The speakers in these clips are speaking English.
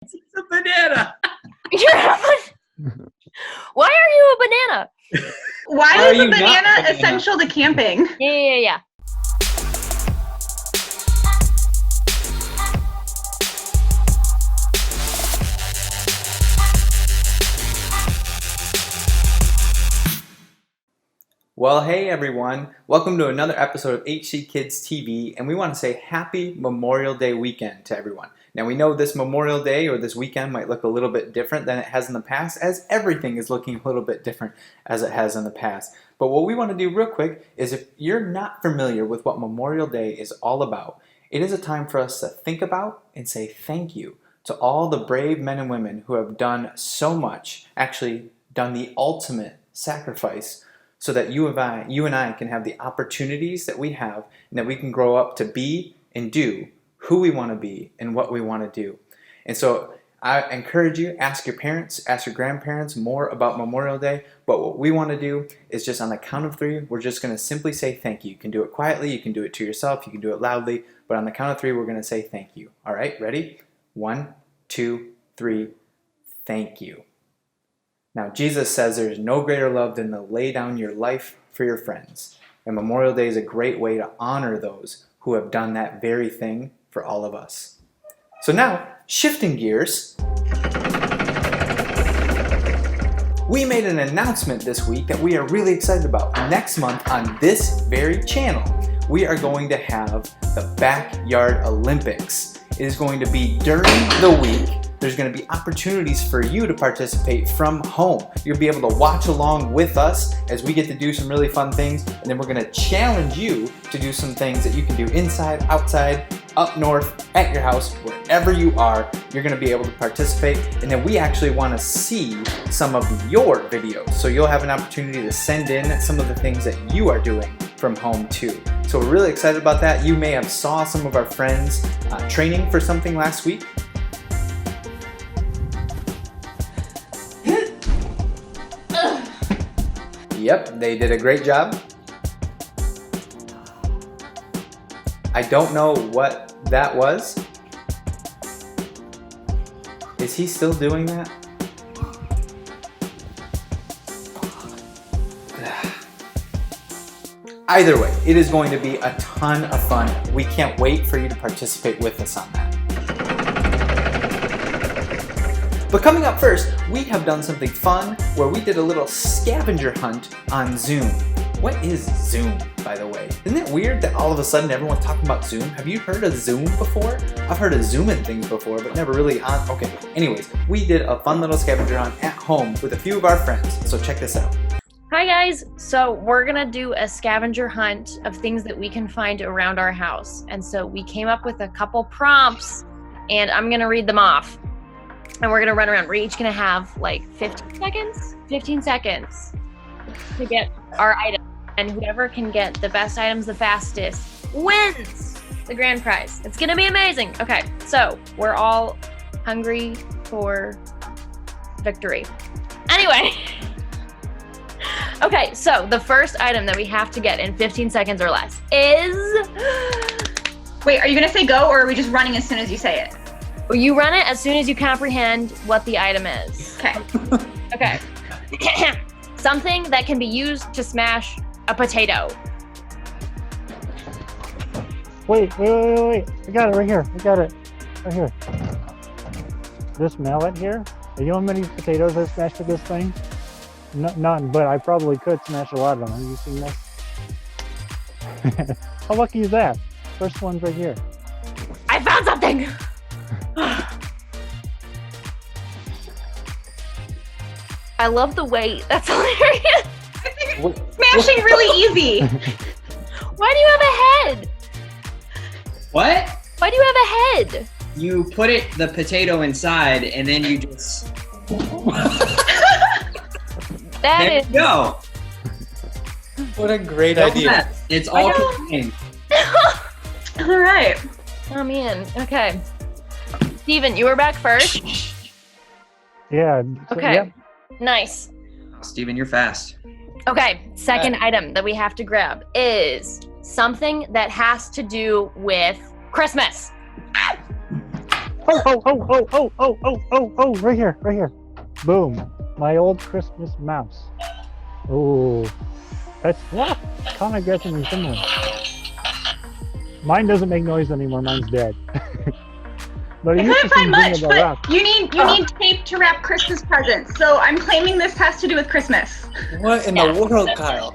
It's a banana. Why are you a banana? Why is a banana essential to camping? Yeah. Well, hey everyone. Welcome to another episode of HC Kids TV, and we want to say Happy Memorial Day weekend to everyone. Now we know this Memorial Day or this weekend might look a little bit different than it has in the past, as everything is looking a little bit different as it has in the past. But what we want to do real quick is, if you're not familiar with what Memorial Day is all about, it is a time for us to think about and say thank you to all the brave men and women who have done so much, actually done the ultimate sacrifice, so that you and I can have the opportunities that we have, and that we can grow up to be and do who we want to be and what we want to do. And so I encourage you, ask your parents, ask your grandparents more about Memorial Day. But what we want to do is, just on the count of three, we're just going to simply say thank you. You can do it quietly, you can do it to yourself, you can do it loudly, but on the count of three, we're going to say thank you. All right, ready? 1, 2, 3, thank you. Now, Jesus says there's no greater love than to lay down your life for your friends. And Memorial Day is a great way to honor those who have done that very thing for all of us. So now, shifting gears, we made an announcement this week that we are really excited about. Next month on this very channel, we are going to have the Backyard Olympics. It is going to be during the week. There's going to be opportunities for you to participate from home. You'll be able to watch along with us as we get to do some really fun things, and then we're going to challenge you to do some things that you can do inside, outside, up north, at your house, wherever you are. You're going to be able to participate, and then we actually want to see some of your videos. So you'll have an opportunity to send in some of the things that you are doing from home too. So we're really excited about that. You may have saw some of our friends training for something last week. Yep, they did a great job. I don't know what that was. Is he still doing that? Either way, it is going to be a ton of fun. We can't wait for you to participate with us on that. But coming up first, we have done something fun where we did a little scavenger hunt on Zoom. What is Zoom, by the way? Isn't it weird that all of a sudden everyone's talking about Zoom? Have you heard of Zoom before? I've heard of Zooming things before, but never really on. Okay, anyways, we did a fun little scavenger hunt at home with a few of our friends. So check this out. Hi guys, so we're gonna do a scavenger hunt of things that we can find around our house. And so we came up with a couple prompts, and I'm gonna read them off. And we're gonna run around. We're each gonna have like 15 seconds to get our item. And whoever can get the best items the fastest wins the grand prize. It's gonna be amazing. Okay, so we're all hungry for victory. Anyway. Okay, so the first item that we have to get in 15 seconds or less is... Wait, are you gonna say go, or are we just running as soon as you say it? You run it as soon as you comprehend what the item is. Okay. Okay. Something that can be used to smash a potato. Wait. I got it right here. Right here. Just smell it here. You know how many potatoes I smashed with this thing? None, but I probably could smash a lot of them. Have you seen this? How lucky is that? First one's right here. I found something! I love the weight. That's hilarious. Smashing really easy. Why do you have a head? What? Why do you have a head? You put the potato inside, and then you just... There you go. What a great idea. It's all contained. All right. Oh man, okay. Steven, you were back first? Yeah. Okay, Yep. Nice. Steven, you're fast. Okay, second item that we have to grab is something that has to do with Christmas. Oh, right here. Boom. My old Christmas mouse. Oh, that's kind of getting me similar. Mine doesn't make noise anymore. Mine's dead. But I it used to couldn't find seem much, jingle but bell rock. you need tape to wrap Christmas presents. So I'm claiming this has to do with Christmas. What in the world, Kyle?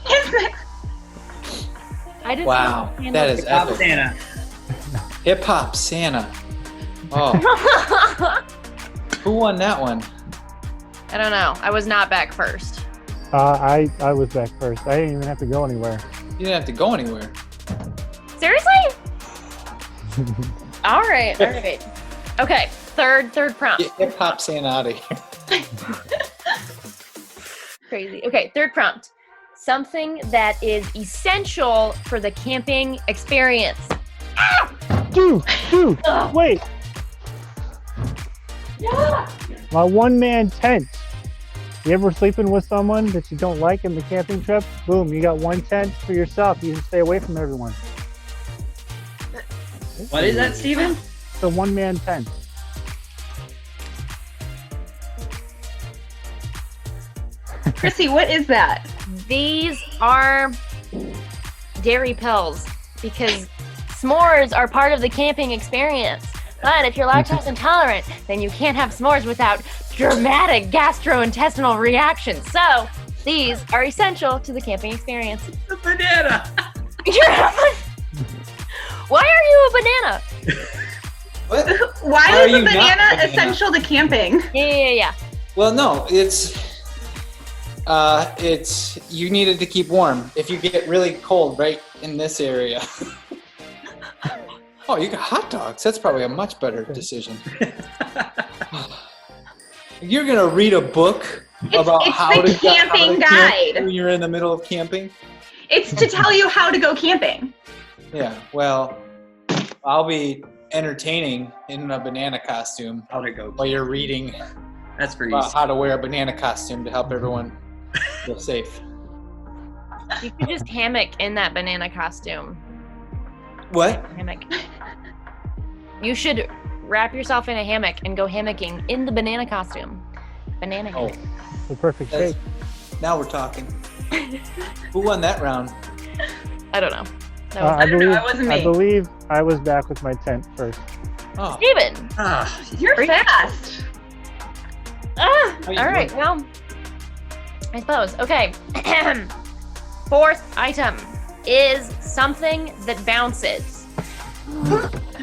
Christmas. I just Wow, don't that is Pop epic. Santa. Hip Hop Santa. Oh, who won that one? I don't know. I was not back first. I was back first. I didn't even have to go anywhere. You didn't have to go anywhere. Seriously? All right. Okay, third prompt. Get Hip Hop Santa out of here. Crazy. Okay, third prompt. Something that is essential for the camping experience. Dude, Ugh. wait. My one-man tent. You ever sleeping with someone that you don't like in the camping trip? Boom, you got one tent for yourself. You can stay away from everyone. What is that, Steven? It's a one-man tent. Chrissy, what is that? These are dairy pills because s'mores are part of the camping experience. But if you're lactose intolerant, then you can't have s'mores without dramatic gastrointestinal reactions. So these are essential to the camping experience. The banana. Why are you a banana? What? Why Why are is a you not banana a banana? essential to camping? Yeah. Well, no, it's you needed to keep warm. If you get really cold right in this area. Oh, you got hot dogs. That's probably a much better decision. You're gonna read a book about it's how the to camping camp guide. when you're in the middle of camping. It's to tell you how to go camping. Yeah. Well, I'll be entertaining in a banana costume How to go. while you're reading That's for you. about how to wear a banana costume to help everyone feel safe. You could just hammock in that banana costume. What? Hammock. You should wrap yourself in a hammock and go hammocking in the banana costume. Banana Oh, hammock. The perfect that's- shape. now we're talking. Who won that round? I don't know. That was I don't know, it wasn't me. I believe I was back with my tent first. Oh, Steven. Ah, You're fast. Ah, How you all right. doing? Well, I suppose. Okay. Fourth item is something that bounces.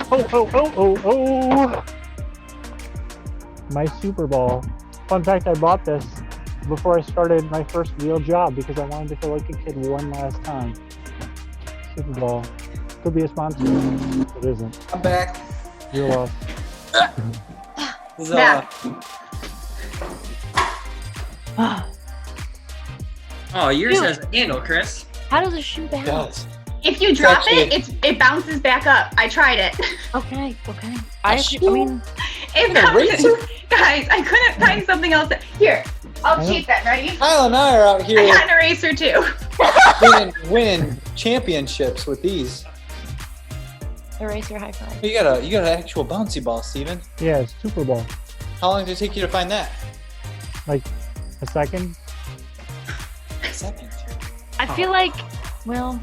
Oh. My Super Ball. Fun fact, I bought this before I started my first real job because I wanted to feel like a kid one last time. Super Ball. Could be a sponsor. It isn't. I'm back. You're lost. This is, Back. oh, yours Dude. has a handle, Chris. How does a shoe bounce? does. If you drop actually- it bounces back up. I tried it. Okay. A I shoe? mean, It An eraser? bounces. Guys, I couldn't find something else. Here, I'll cheat that, right? Kyle and I are out I here got an eraser too. winning championships with these. eraser high five. You got an actual bouncy ball, Steven. Yeah, it's Super Ball. How long did it take you to find that? Like a second. A second. I feel like, well,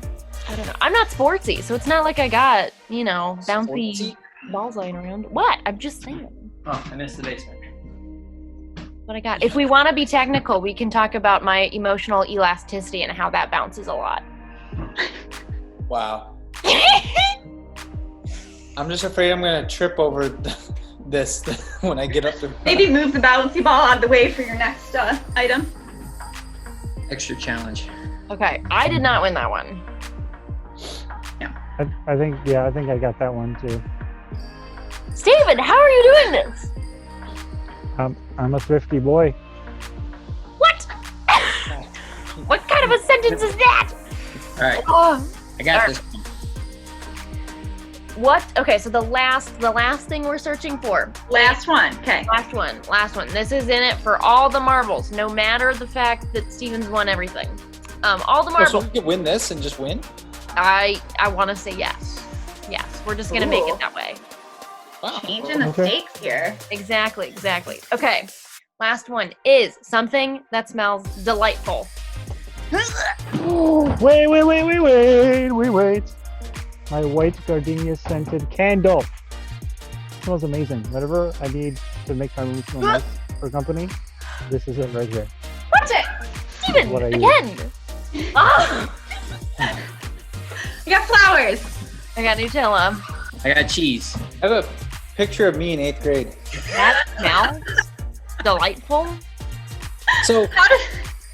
I don't know. I'm not sportsy, so it's not like I got, bouncy Sportsy? balls lying around. What? I'm just saying Oh, I missed the basement. what I got. If we want to be technical, we can talk about my emotional elasticity and how that bounces a lot. Wow. I'm just afraid I'm gonna trip over this when I get up to. Maybe move the bouncy ball out of the way for your next item. Extra challenge. Okay, I did not win that one. I think I got that one too. Steven, how are you doing this? I'm a thrifty boy. What? What kind of a sentence is that? All right, Oh, I got All this. what? Okay, so the last thing we're searching for. Last one. Okay. Last one. This is in it for all the marbles, no matter the fact that Steven's won everything. All the Oh, so marbles. we could win this and just win? I want to say yes. Yes, we're just gonna make Ooh. it that way. Changing the Okay. stakes here. Exactly. Okay, last one is something that smells delightful. Wait. My white gardenia scented candle. Smells amazing. Whatever I need to make my room smell nice for company, this is it right here. Watch it. Steven, What I use. again! Oh, You got flowers. I got Nutella. I got cheese. I have a picture of me in 8th grade. That smells delightful. So, How does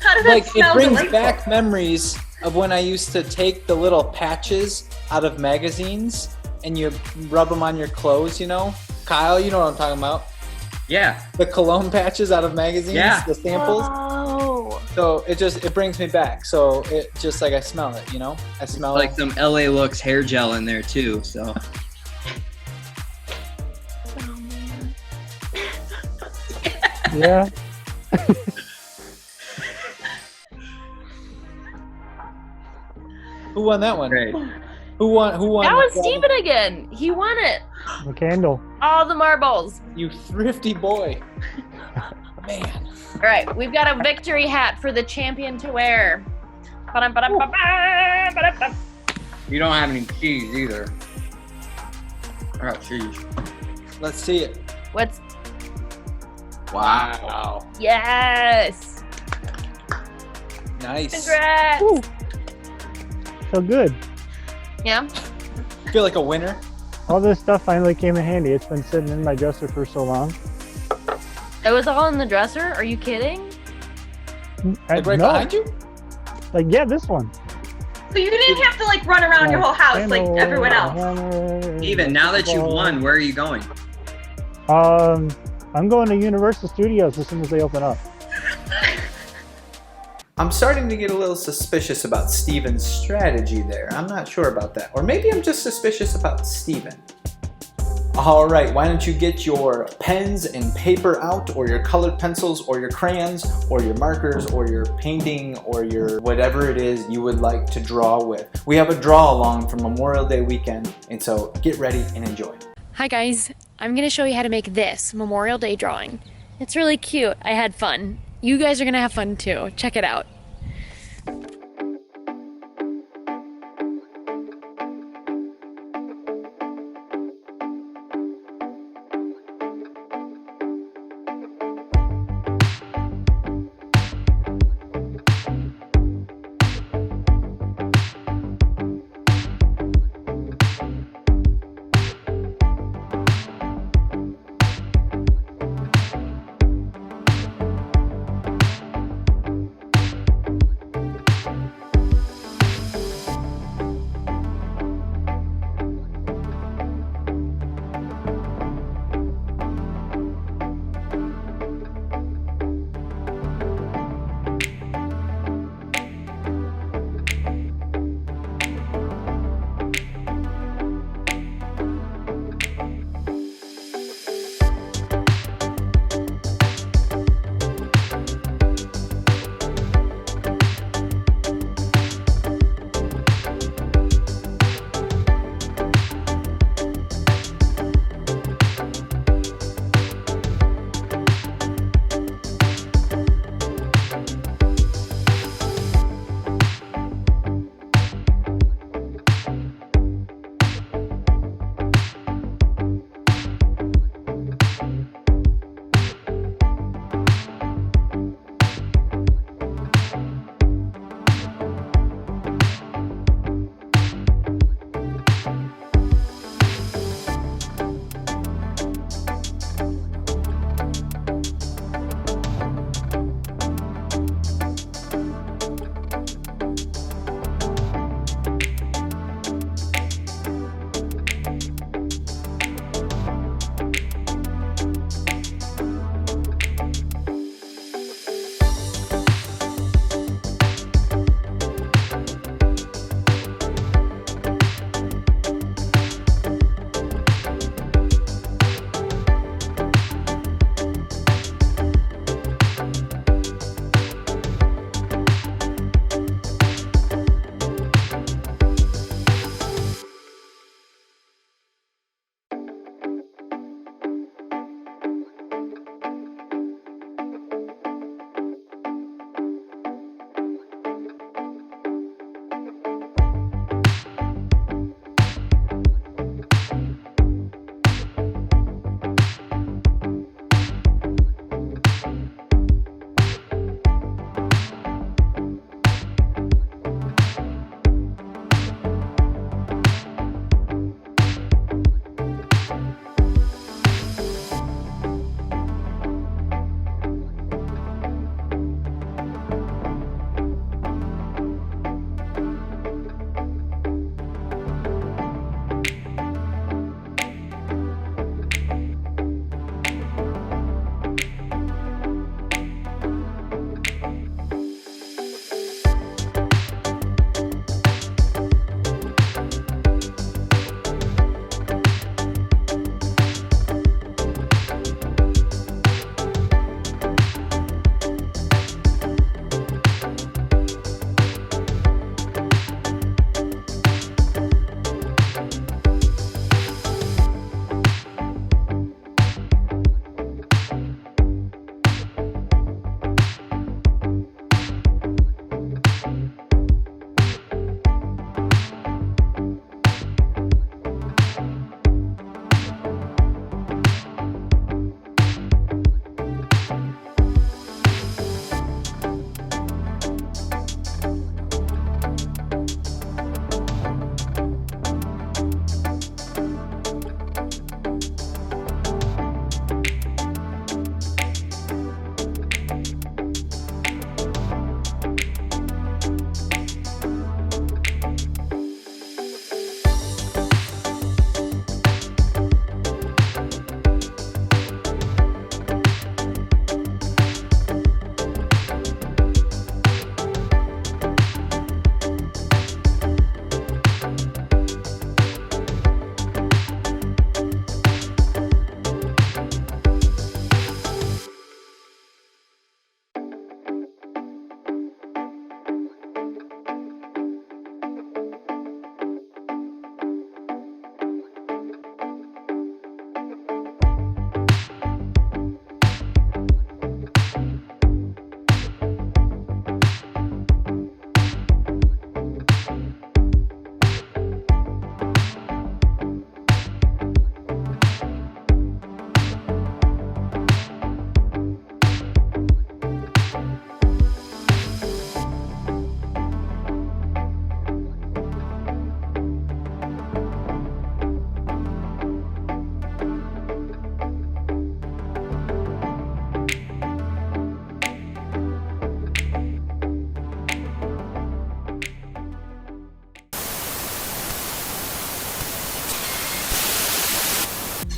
that like, it smell brings delightful? back memories of when I used to take the little patches out of magazines and you rub them on your clothes, you know? Kyle, you know what I'm talking about. Yeah. The cologne patches out of magazines, Yeah. the samples. Oh. So it brings me back. So it just like I smell it, you know? I smell Like it. some LA Looks hair gel in there too. So Yeah. Who won that one? great. Who won? That was Steven again. He won it. The candle. All the marbles. You thrifty boy. Man. All right, we've got a victory hat for the champion to wear. Ba-dum-ba-dum-ba-ba, ba-dum-bum. You don't have any cheese either. I got cheese. Let's see it. What's Wow. yes? Nice. Congrats. Woo. So good. Yeah. Feel like a winner. All this stuff finally came in handy. It's been sitting in my dresser for so long. It was all in the dresser. Are you kidding? Like right No. behind you? Like, yeah, this one. So you didn't have to like run around your whole house like Candle, everyone else. hammer, Even now that you ball. won, where are you going? I'm going to Universal Studios as soon as they open up. I'm starting to get a little suspicious about Steven's strategy there. I'm not sure about that. Or maybe I'm just suspicious about Steven. All right, why don't you get your pens and paper out, or your colored pencils, or your crayons, or your markers, or your painting, or your whatever it is you would like to draw with. We have a draw along for Memorial Day weekend, and so get ready and enjoy. Hi guys, I'm gonna show you how to make this Memorial Day drawing. It's really cute. I had fun. You guys are gonna have fun too. Check it out.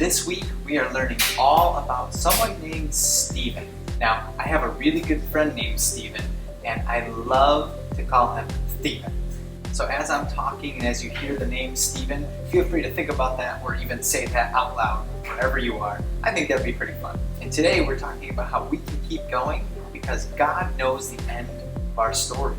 this week we are learning all about someone named Stephen. Now, I have a really good friend named Stephen, and I love to call him Stephen. So as I'm talking and as you hear the name Stephen, feel free to think about that or even say that out loud wherever you are. I think that'd be pretty fun. And today we're talking about how we can keep going because God knows the end of our story.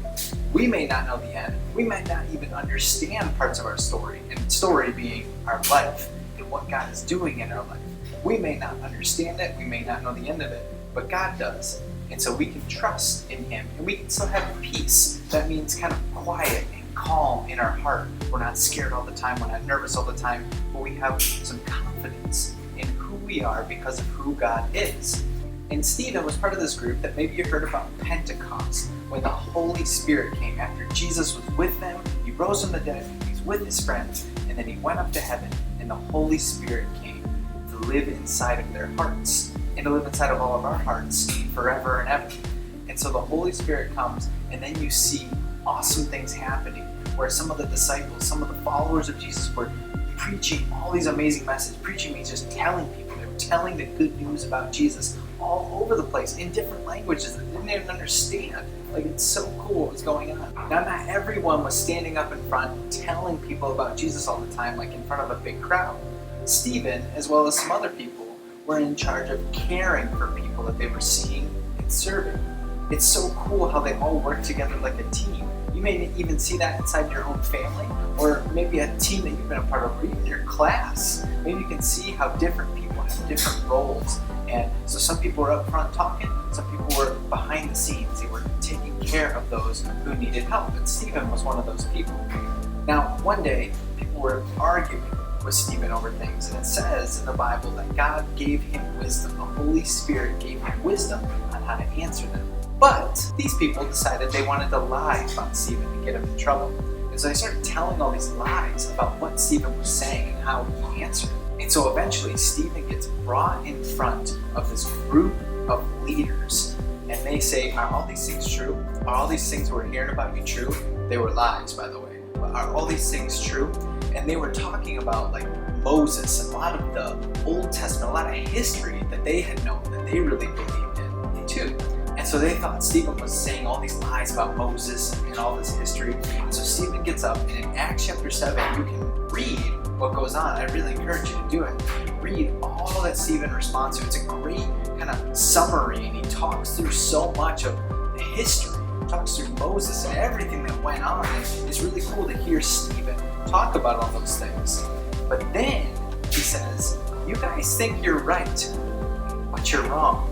We may not know the end. We might not even understand parts of our story, and story being our life and what God is doing in our life. We may not understand it. We may not know the end of it, but God does. And so we can trust in Him, and we can still have peace. That means kind of quiet and calm in our heart. We're not scared all the time. We're not nervous all the time, but we have some confidence in who we are because of who God is. And Stephen was part of this group that maybe you heard about Pentecost, when the Holy Spirit came after Jesus was with them. He rose from the dead, he's with his friends, and then he went up to heaven, and the Holy Spirit came to live inside of their hearts and to live inside of all of our hearts forever and ever. And so the Holy Spirit comes, and then you see awesome things happening where some of the disciples, some of the followers of Jesus were preaching all these amazing messages. Preaching means just telling people. They were telling the good news about Jesus all over the place in different languages that they didn't even understand. Like, it's so cool what was going on. Now, not everyone was standing up in front telling people about Jesus all the time, like in front of a big crowd. Stephen, as well as some other people, were in charge of caring for people that they were seeing and serving. It's so cool how they all work together like a team. You may even see that inside your own family, or maybe a team that you've been a part of, or even your class. Maybe you can see how different people have different roles. And so some people were up front talking, some people were behind the scenes. They were taking care of those who needed help. And Stephen was one of those people. Now, one day, people were arguing with Stephen over things. And it says in the Bible that God gave him wisdom. The Holy Spirit gave him wisdom on how to answer them. But these people decided they wanted to lie about Stephen to get him in trouble. And so they started telling all these lies about what Stephen was saying and how he answered. And so eventually Stephen gets brought in front of this group of leaders, and they say, are all these things true? Are all these things we're hearing about you true? They were lies, by the way. But are all these things true? And they were talking about like Moses and a lot of the Old Testament, a lot of history that they had known, that they really believed in too. And so they thought Stephen was saying all these lies about Moses and all this history. And so Stephen gets up, and in Acts chapter 7, you can read what goes on. I really encourage you to do it. Read all that Stephen responds to. It's a great kind of summary, and he talks through so much of the history. He talks through Moses and everything that went on. And it's really cool to hear Stephen talk about all those things. But then he says, you guys think you're right, but you're wrong.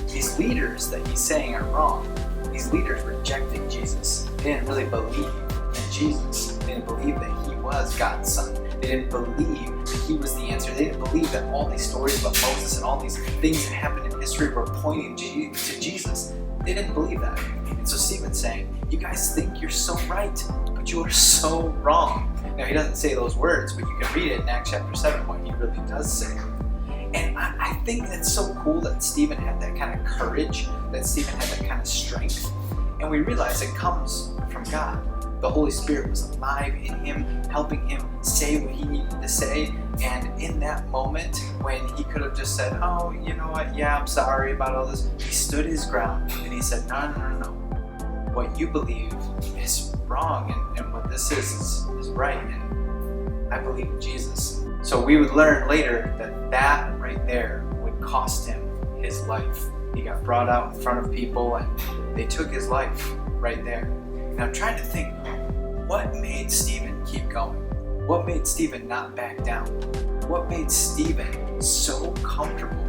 These leaders that he's saying are wrong. These leaders rejected Jesus. They didn't really believe in Jesus. They didn't believe that he was God's son. They didn't believe that he was the answer. They didn't believe that all these stories about Moses and all these things that happened in history were pointing to Jesus. They didn't believe that. And so Stephen's saying, you guys think you're so right, but you are so wrong. Now, he doesn't say those words, but you can read it in Acts chapter 7, what he really does say. And I think that's so cool that Stephen had that kind of courage, that Stephen had that kind of strength. And we realize it comes from God. The Holy Spirit was alive in him, helping him say what he needed to say. And in that moment, when he could have just said, oh, you know what, yeah, I'm sorry about all this, he stood his ground and he said, no. What you believe is wrong, and what this is right. And I believe in Jesus. So we would learn later that right there would cost him his life. He got brought out in front of people, and they took his life right there. And I'm trying to think, what made Stephen keep going? What made Stephen not back down? What made Stephen so comfortable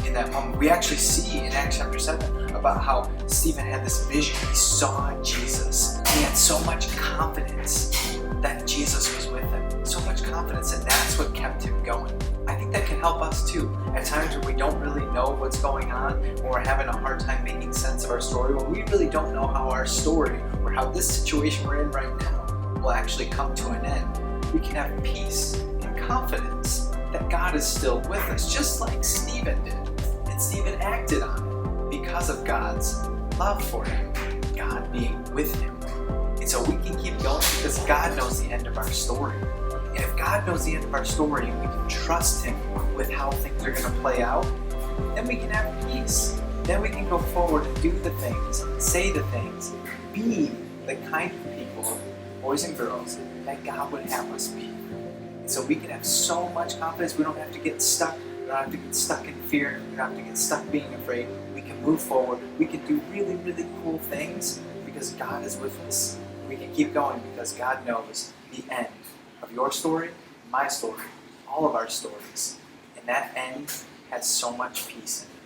in that moment? We actually see in Acts chapter 7 about how Stephen had this vision. He saw Jesus. He had so much confidence that Jesus was with him. So much confidence, and that's what kept him going. I think that can help us too. At times when we don't really know what's going on, when we're having a hard time making sense of our story, when we really don't know how our story or how this situation we're in right now will actually come to an end, we can have peace and confidence that God is still with us, just like Stephen did. And Stephen acted on it because of God's love for him, God being with him. And so we can keep going because God knows the end of our story. And if God knows the end of our story and we can trust Him with how things are going to play out, then we can have peace. Then we can go forward and do the things, say the things, be the kind of people, boys and girls, that God would have us be. And so we can have so much confidence. We don't have to get stuck. We don't have to get stuck in fear. We don't have to get stuck being afraid. We can move forward. We can do really, really cool things because God is with us. We can keep going because God knows the end of your story, my story, all of our stories. And that end has so much peace in it.